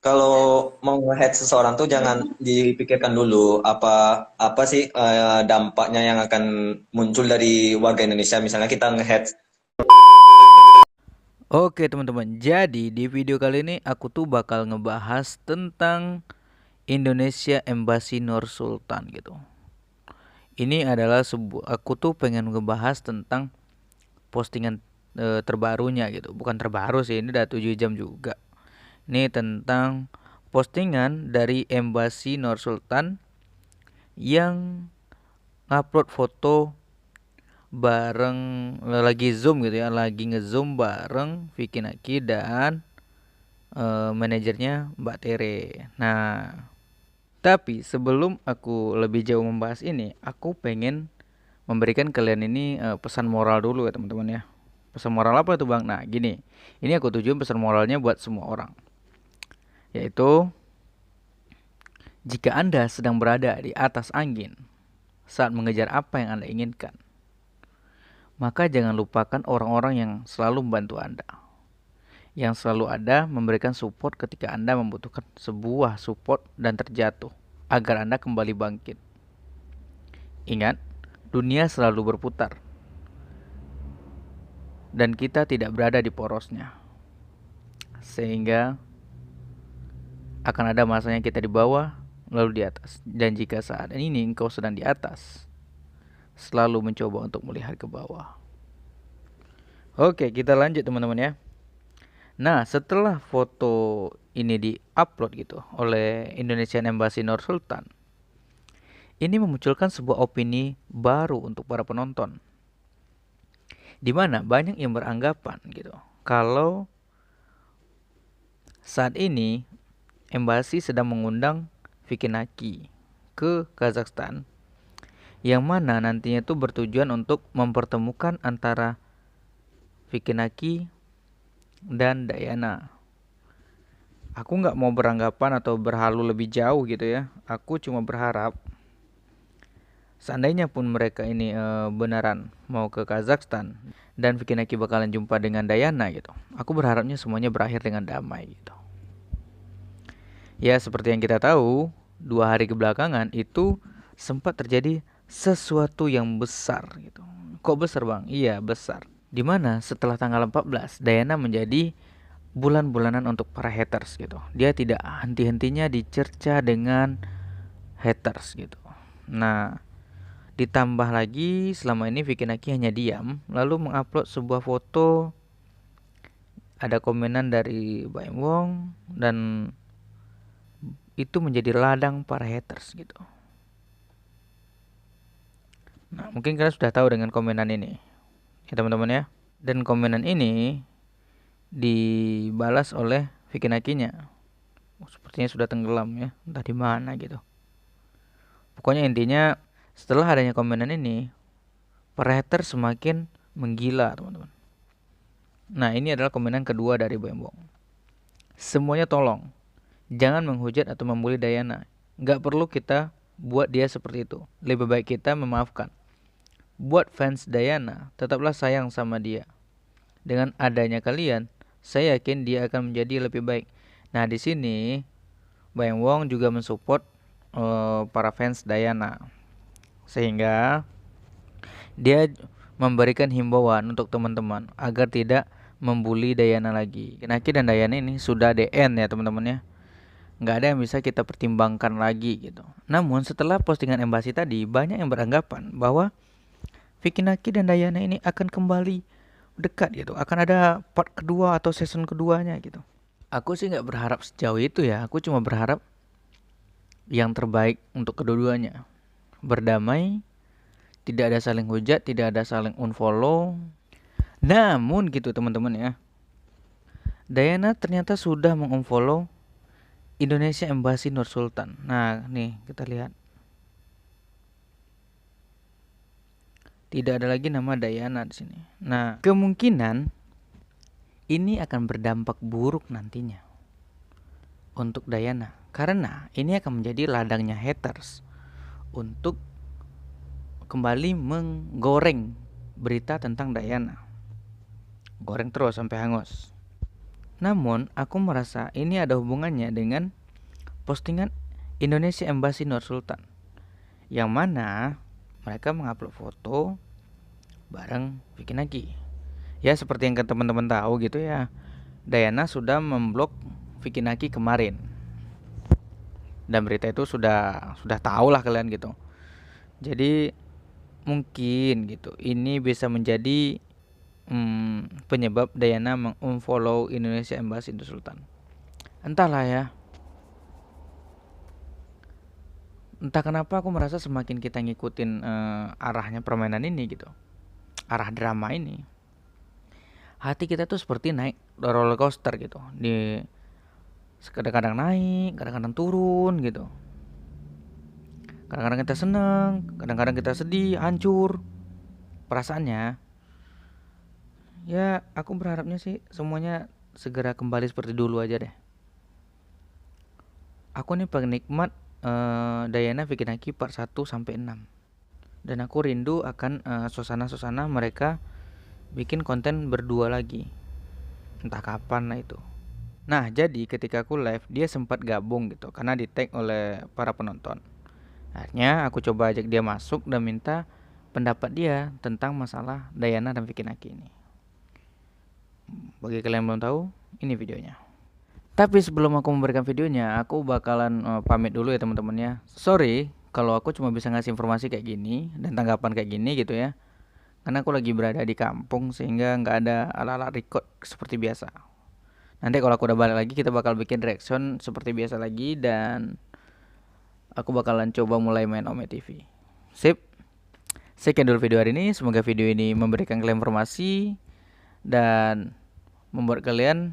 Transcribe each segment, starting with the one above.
kalau mau nge-head seseorang tuh jangan dipikirkan dulu apa apa sih dampaknya yang akan muncul dari warga Indonesia. Misalnya kita nge-head. Oke teman-teman, jadi di video kali ini aku tuh bakal ngebahas tentang Indonesia Embassy Nur Sultan gitu. Ini adalah sebuah, aku tuh pengen ngebahas tentang postingan terbarunya gitu. Bukan terbaru sih, ini udah 7 jam juga. Ini tentang postingan dari Embassy Nur Sultan yang ngupload foto bareng lagi zoom gitu ya, lagi ngezoom bareng Vicky Naki dan manajernya Mbak Tere. Nah, tapi sebelum aku lebih jauh membahas ini, aku pengen memberikan kalian ini pesan moral dulu ya teman-teman ya. Pesan moral apa itu Bang? Nah, gini. Ini aku tujuin pesan moralnya buat semua orang. Yaitu, jika Anda sedang berada di atas angin saat mengejar apa yang Anda inginkan, maka jangan lupakan orang-orang yang selalu membantu Anda. Yang selalu ada memberikan support ketika Anda membutuhkan sebuah support dan terjatuh, agar Anda kembali bangkit. Ingat, dunia selalu berputar, dan kita tidak berada di porosnya. Sehingga akan ada masanya kita di bawah, lalu di atas. Dan jika saat ini engkau sedang di atas, selalu mencoba untuk melihat ke bawah. Oke, kita lanjut teman-teman ya. Nah, setelah foto ini di-upload gitu oleh Indonesian Embassy Nur Sultan, ini memunculkan sebuah opini baru untuk para penonton, di mana banyak yang beranggapan gitu kalau saat ini Embassy sedang mengundang Vicky Naki ke Kazakhstan, yang mana nantinya itu bertujuan untuk mempertemukan antara Vicky Naki dan Dayana. Aku nggak mau beranggapan atau berhalu lebih jauh gitu ya. Aku cuma berharap seandainya pun mereka ini beneran mau ke Kazakhstan dan Vicky Naki bakalan jumpa dengan Dayana gitu. Aku berharapnya semuanya berakhir dengan damai gitu. Ya seperti yang kita tahu, 2 hari kebelakangan itu sempat terjadi sesuatu yang besar gitu. Kok besar bang? Iya besar. Dimana setelah tanggal 14, Dayana menjadi bulan-bulanan untuk para haters gitu. Dia tidak henti-hentinya dicerca dengan haters gitu. Nah, ditambah lagi selama ini Vicky Naki hanya diam, lalu mengupload sebuah foto, ada komenan dari Baim Wong, dan itu menjadi ladang para haters gitu. Nah, mungkin kalian sudah tahu dengan komenan ini, ya teman-teman ya. Dan komenan ini dibalas oleh Vicky Nakinya. Sepertinya sudah tenggelam ya, entah di mana gitu. Pokoknya intinya setelah adanya komenan ini, para haters semakin menggila teman-teman. Nah ini adalah komenan kedua dari Bembong. Semuanya tolong, jangan menghujat atau membuli Dayana. Gak perlu kita buat dia seperti itu. Lebih baik kita memaafkan. Buat fans Dayana, tetaplah sayang sama dia. Dengan adanya kalian, saya yakin dia akan menjadi lebih baik. Nah di sini Bayang Wong juga mensupport para fans Dayana, sehingga dia memberikan himbauan untuk teman-teman agar tidak membuli Dayana lagi. Kinaki dan Dayana ini sudah DN ya teman-teman ya. Nggak ada yang bisa kita pertimbangkan lagi gitu. Namun setelah postingan Embasi tadi, banyak yang beranggapan bahwa Vicky Naki dan Dayana ini akan kembali dekat gitu. Akan ada part kedua atau season keduanya gitu. Aku sih nggak berharap sejauh itu ya. Aku cuma berharap yang terbaik untuk kedua-duanya. Berdamai, tidak ada saling hujat, tidak ada saling unfollow. Namun gitu teman-teman ya, Dayana ternyata sudah mengunfollow Indonesia Embassy Nur Sultan. Nah nih kita lihat, tidak ada lagi nama Dayana di sini. Nah kemungkinan ini akan berdampak buruk nantinya untuk Dayana, karena ini akan menjadi ladangnya haters untuk kembali menggoreng berita tentang Dayana. Goreng terus sampai hangus. Namun, aku merasa ini ada hubungannya dengan postingan Indonesia Embassy Nur Sultan, yang mana mereka mengupload foto bareng Vicky Naki. Ya, seperti yang teman-teman tahu gitu ya, Dayana sudah memblok Vicky Naki kemarin. Dan berita itu sudah tahu lah kalian gitu. Jadi mungkin gitu ini bisa menjadi penyebab Dayana mengunfollow Indonesia Embassy Nur Sultan. Entahlah ya. Entah kenapa aku merasa semakin kita ngikutin arahnya permainan ini gitu, arah drama ini, hati kita tuh seperti naik roller coaster gitu. Kadang-kadang naik, kadang-kadang turun gitu. Kadang-kadang kita seneng, kadang-kadang kita sedih, hancur perasaannya. Ya, aku berharapnya sih semuanya segera kembali seperti dulu aja deh. Aku nih penikmat Dayana Vicky Naki part 1 sampai 6. Dan aku rindu akan suasana-suasana mereka bikin konten berdua lagi. Entah kapan lah itu. Nah, jadi ketika aku live, dia sempat gabung gitu karena di tag oleh para penonton. Akhirnya aku coba ajak dia masuk dan minta pendapat dia tentang masalah Dayana dan Vicky Naki ini. Bagi kalian yang belum tahu, ini videonya. Tapi sebelum aku memberikan videonya, aku bakalan pamit dulu ya teman-teman ya. Sorry kalau aku cuma bisa ngasih informasi kayak gini dan tanggapan kayak gini gitu ya. Karena aku lagi berada di kampung sehingga nggak ada ala-ala record seperti biasa. Nanti kalau aku udah balik lagi kita bakal bikin reaction seperti biasa lagi dan aku bakalan coba mulai main Ome TV. Sip. Sekian dulu video hari ini. Semoga video ini memberikan kalian informasi dan membuat kalian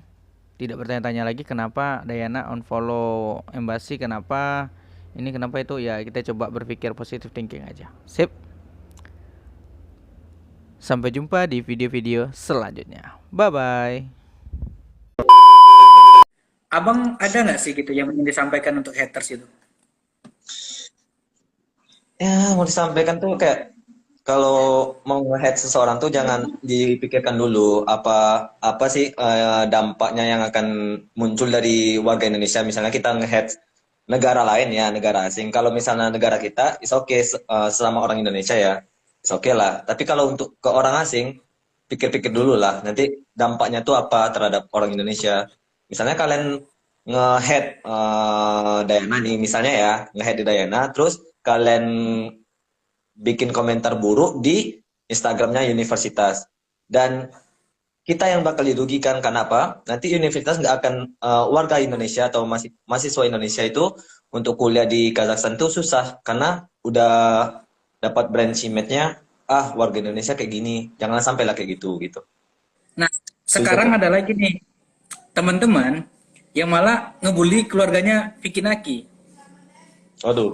tidak bertanya-tanya lagi kenapa Dayana unfollow Embassy, kenapa ini, kenapa itu. Ya kita coba berpikir positive thinking aja. Sip. Sampai jumpa di video-video selanjutnya. Bye-bye. Abang ada nggak sih gitu yang ingin disampaikan untuk haters itu? Ya, mau disampaikan tuh kayak kalau mau nge-head seseorang tuh jangan dipikirkan dulu apa apa sih dampaknya yang akan muncul dari warga Indonesia. Misalnya kita nge-head negara lain ya, negara asing. Kalau misalnya negara kita, is okay selama orang Indonesia ya, is okay lah. Tapi kalau untuk ke orang asing, pikir-pikir dulu lah. Nanti dampaknya tuh apa terhadap orang Indonesia. Misalnya kalian nge-head Dayana nih, misalnya ya, nge-head di Dayana, terus kalian bikin komentar buruk di Instagramnya universitas. Dan kita yang bakal dirugikan karena apa? Nanti universitas nggak akan warga Indonesia atau mahasiswa Indonesia itu untuk kuliah di Kazakhstan itu susah karena udah dapat brand image-nya warga Indonesia kayak gini, jangan sampai lah kayak gitu gitu. Nah, Susah sekarang tuh. ada lagi nih teman-teman yang malah ngebully keluarganya Vicky Naki. Aduh.